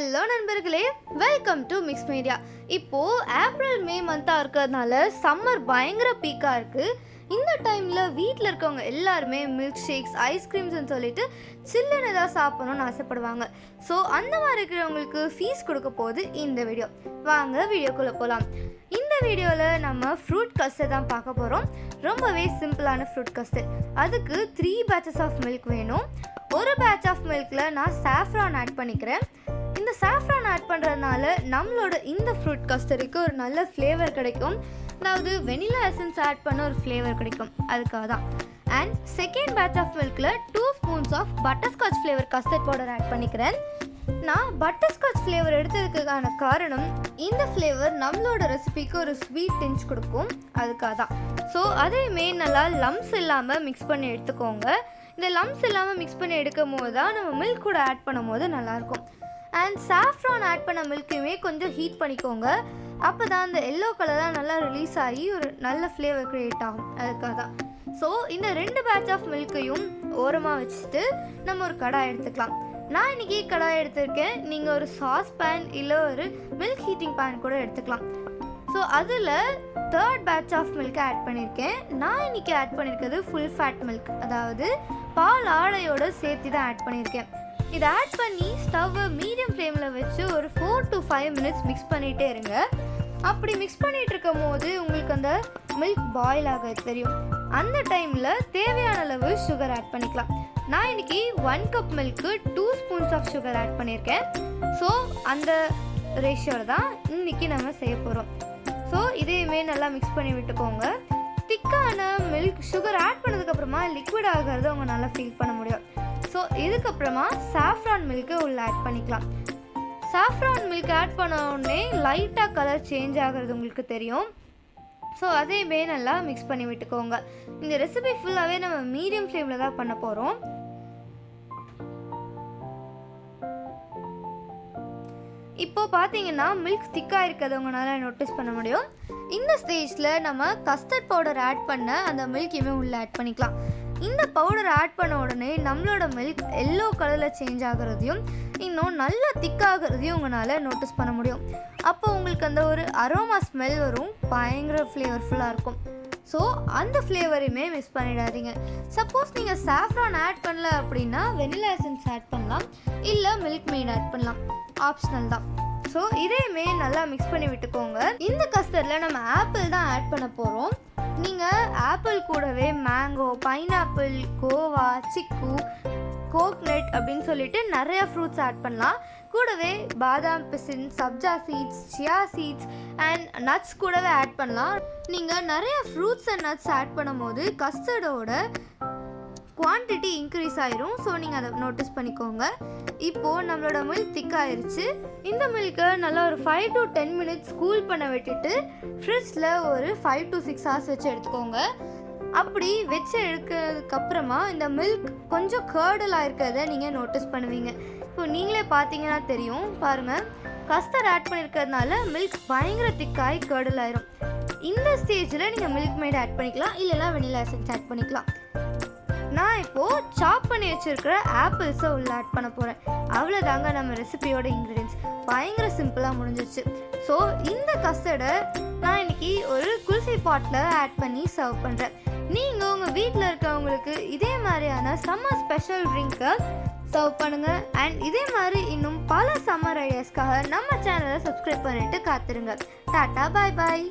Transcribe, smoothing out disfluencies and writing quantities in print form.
Hello நண்பர்களே, welcome to mix media. இப்போது April May மந்தாக இருக்கிறதுனால சம்மர் பயங்கர பீக்காக இருக்குது. இந்த டைமில் வீட்டில் இருக்கவங்க எல்லாருமே மில்க் ஷேக்ஸ், ஐஸ்கிரீம்ஸ்ன்னு சொல்லிட்டு சில்லுன்னு ஏதாவது சாப்பிடணும்னு ஆசைப்படுவாங்க. ஸோ அந்த மாதிரி இருக்கிறவங்களுக்கு ஃபீஸ் கொடுக்க போகுது இந்த வீடியோ. வாங்க வீடியோக்குள்ளே போகலாம். இந்த வீடியோவில் நம்ம ஃப்ரூட் கஸ்டர்ட் தான் பார்க்க போகிறோம். ரொம்பவே சிம்பிளான ஃப்ரூட் கஸ்டர்ட். அதுக்கு 3 பேட்சஸ் ஆஃப் மில்க் வேணும். ஒரு பேட்ச் ஆஃப் மில்கில் நான் சாஃப்ரான் ஆட் பண்ணிக்கிறேன். இந்த சாஃப்ரான் ஆட் பண்ணுறதுனால நம்மளோட இந்த ஃப்ரூட் கஸ்டர்டுக்கு ஒரு நல்ல ஃப்ளேவர் கிடைக்கும். அதாவது வெனிலா எசன்ஸ் ஆட் பண்ண ஒரு ஃப்ளேவர் கிடைக்கும், அதுக்காக தான். அண்ட் செகண்ட் பேட்ச் ஆஃப் மில்கில் 2 spoons of butterscotch flavour custard powder add பண்ணிக்கிறேன். நான் பட்டர்ஸ்காட்ச் ஃப்ளேவர் எடுத்ததுக்கான காரணம், இந்த ஃப்ளேவர் நம்மளோட ரெசிபிக்கு ஒரு ஸ்வீட் டிஞ்ச் கொடுக்கும், அதுக்காக தான். ஸோ அதையுமே நல்லா லம்ஸ் இல்லாமல் மிக்ஸ் பண்ணி எடுத்துக்கோங்க. இந்த லம்ஸ் இல்லாமல் மிக்ஸ் பண்ணி எடுக்கும் போது தான் நம்ம மில்க் கூட ஆட் பண்ணும் போது நல்லாயிருக்கும். அண்ட் சாஃப்ரான் ஆட் பண்ண மில்க்கையுமே கொஞ்சம் ஹீட் பண்ணிக்கோங்க. அப்போ தான் அந்த எல்லோ கலர்லாம் நல்லா ரிலீஸ் ஆகி ஒரு நல்ல ஃப்ளேவர் க்ரியேட் ஆகும், அதுக்காக தான். ஸோ இந்த 2 பேட்ச் ஆஃப் மில்க்கையும் ஓரமாக வச்சுட்டு நம்ம ஒரு கடாய் எடுத்துக்கலாம். நான் இன்றைக்கி கடாய் எடுத்திருக்கேன். நீங்கள் ஒரு சாஸ் பேன் இல்லை ஒரு மில்க் ஹீட்டிங் பேன் கூட எடுத்துக்கலாம். ஸோ அதில் 3rd பேட்ச் ஆஃப் மில்க்கை ஆட் பண்ணியிருக்கேன். நான் இன்றைக்கி ஆட் பண்ணியிருக்கிறது ஃபுல் ஃபேட் மில்க், அதாவது பால் ஆடையோடு சேர்த்து தான் ஆட் பண்ணியிருக்கேன். இதை ஆட் பண்ணி ஸ்டவ்வை மீடியம் ஃப்ளேமில் வச்சு ஒரு 4 to 5 மினிட்ஸ் மிக்ஸ் பண்ணிகிட்டே இருங்க. அப்படி மிக்ஸ் பண்ணிகிட்டு இருக்கும் போது உங்களுக்கு அந்த மில்க் பாயில் ஆக தெரியும். அந்த டைமில் தேவையான அளவு சுகர் ஆட் பண்ணிக்கலாம். நான் இன்றைக்கி 1 cup milk 2 spoons of sugar add பண்ணியிருக்கேன். ஸோ அந்த ரேஷியோவில் தான் இன்றைக்கி நம்ம செய்ய போகிறோம். ஸோ இதையுமே நல்லா மிக்ஸ் பண்ணி விட்டுக்கோங்க. திக்கான மில்க் சுகர் ஆட் பண்ணதுக்கப்புறமா லிக்விட் ஆகிறது அவங்க நல்லா ஃபீல் பண்ண முடியும். ஸோ இதுக்கப்புறமா சாஃப்ரான் மில்க்கு உள்ளே ஆட் பண்ணிக்கலாம். சாஃப்ரான் மில்க் ஆட் பண்ண உடனே லைட்டாக கலர் சேஞ்ச் ஆகிறது உங்களுக்கு தெரியும். ஸோ அதையுமே நல்லா மிக்ஸ் பண்ணி விட்டுக்கோங்க. இந்த ரெசிபி ஃபுல்லாகவே நம்ம மீடியம் ஃப்ளேமில் தான் பண்ண போகிறோம். இப்போ பார்த்தீங்கன்னா மில்க் திக்காக இருக்கிறது உங்களால் நோட்டீஸ் பண்ண முடியும். இந்த ஸ்டேஜில் நம்ம கஸ்டர்ட் பவுடர் ஆட் பண்ண அந்த மில்க்கையுமே உள்ளே ஆட் பண்ணிக்கலாம். இந்த பவுடர் ஆட் பண்ண உடனே நம்மளோட மில்க் எல்லோ கலரில் சேஞ்ச் ஆகிறதையும் இன்னும் நல்லா திக்காகிறதையும் உங்களால் நோட்டீஸ் பண்ண முடியும். அப்போ உங்களுக்கு அந்த ஒரு அரோமா ஸ்மெல் வரும், பயங்கர ஃப்ளேவர்ஃபுல்லாக இருக்கும். ஸோ அந்த ஃப்ளேவரையுமே மிஸ் பண்ணிடாதீங்க. சப்போஸ் நீங்கள் சாஃப்ரான் ஆட் பண்ணல அப்படின்னா வெனிலா எசன்ஸ் ஆட் பண்ணலாம், இல்லை மில்க் மெய்ட் ஆட் பண்ணலாம், ஆப்ஷனல் தான். ஸோ இதையுமே நல்லா மிக்ஸ் பண்ணி விட்டுக்கோங்க. இந்த கஸ்டர்டில் நம்ம ஆப்பிள் தான் ஆட் பண்ண போகிறோம். நீங்கள் ஆப்பிள் கூடவே மேங்கோ, பைனாப்பிள், கோவா, சிக்கு, கோக்னட் அப்படின்னு சொல்லிட்டு நிறையா ஃப்ரூட்ஸ் ஆட் பண்ணலாம். கூடவே பாதாம் பிசின், சப்ஜா seeds, chia seeds and nuts கூடவே ஆட் பண்ணலாம். நீங்கள் நிறைய ஃப்ரூட்ஸ் அண்ட் நட்ஸ் ஆட் பண்ணும் போது கஸ்டர்டோட குவான்டிட்டி இன்க்ரீஸ் ஆயிரும். ஸோ நீங்கள் அதை நோட்டீஸ் பண்ணிக்கோங்க. இப்போது நம்மளோட மில்க் திக்காயிருச்சு. இந்த மில்க்கை நல்லா ஒரு 5 to 10 மினிட்ஸ் கூல் பண்ண விட்டுட்டு ஃப்ரிட்ஜில் ஒரு 5 to 6 hours வச்சு எடுத்துக்கோங்க. அப்படி வச்சு எடுக்கிறதுக்கப்புறமா இந்த மில்க் கொஞ்சம் கேர்டலாக இருக்கிறத நீங்கள் நோட்டீஸ் பண்ணுவீங்க. இப்போ நீங்களே பார்த்தீங்கன்னா தெரியும், பாருங்கள், கஸ்டர்ட் ஆட் பண்ணியிருக்கிறதுனால மில்க் பயங்கர திக்காகி கேர்டல் ஆயிரும். இந்த ஸ்டேஜில் நீங்கள் மில்க் மேட் ஆட் பண்ணிக்கலாம், இல்லைனா வெனிலா எசன்ஸ் ஆட் பண்ணிக்கலாம். நான் இப்போது சாப் பண்ணி வச்சுருக்கிற ஆப்பிள்ஸை உள்ளே ஆட் பண்ண போகிறேன். அவ்வளோதாங்க நம்ம ரெசிபியோட இன்க்ரீடியன்ஸ். பயங்கர சிம்பிளாக முடிஞ்சிச்சு. ஸோ இந்த கஸ்டர்டை நான் இன்றைக்கி ஒரு குல்ஃபி பாட்டில் ஆட் பண்ணி சர்வ் பண்ணுறேன். நீங்கள் உங்கள் வீட்டில் இருக்கவங்களுக்கு இதே மாதிரியான சம்மர் ஸ்பெஷல் ட்ரிங்க்கை சர்வ் பண்ணுங்கள். அண்ட் இதே மாதிரி இன்னும் பல சம்மர் ஐடியாஸ்க்காக நம்ம சேனலை சப்ஸ்கிரைப் பண்ணிவிட்டு காத்துருங்க. டாட்டா, பாய் பாய்.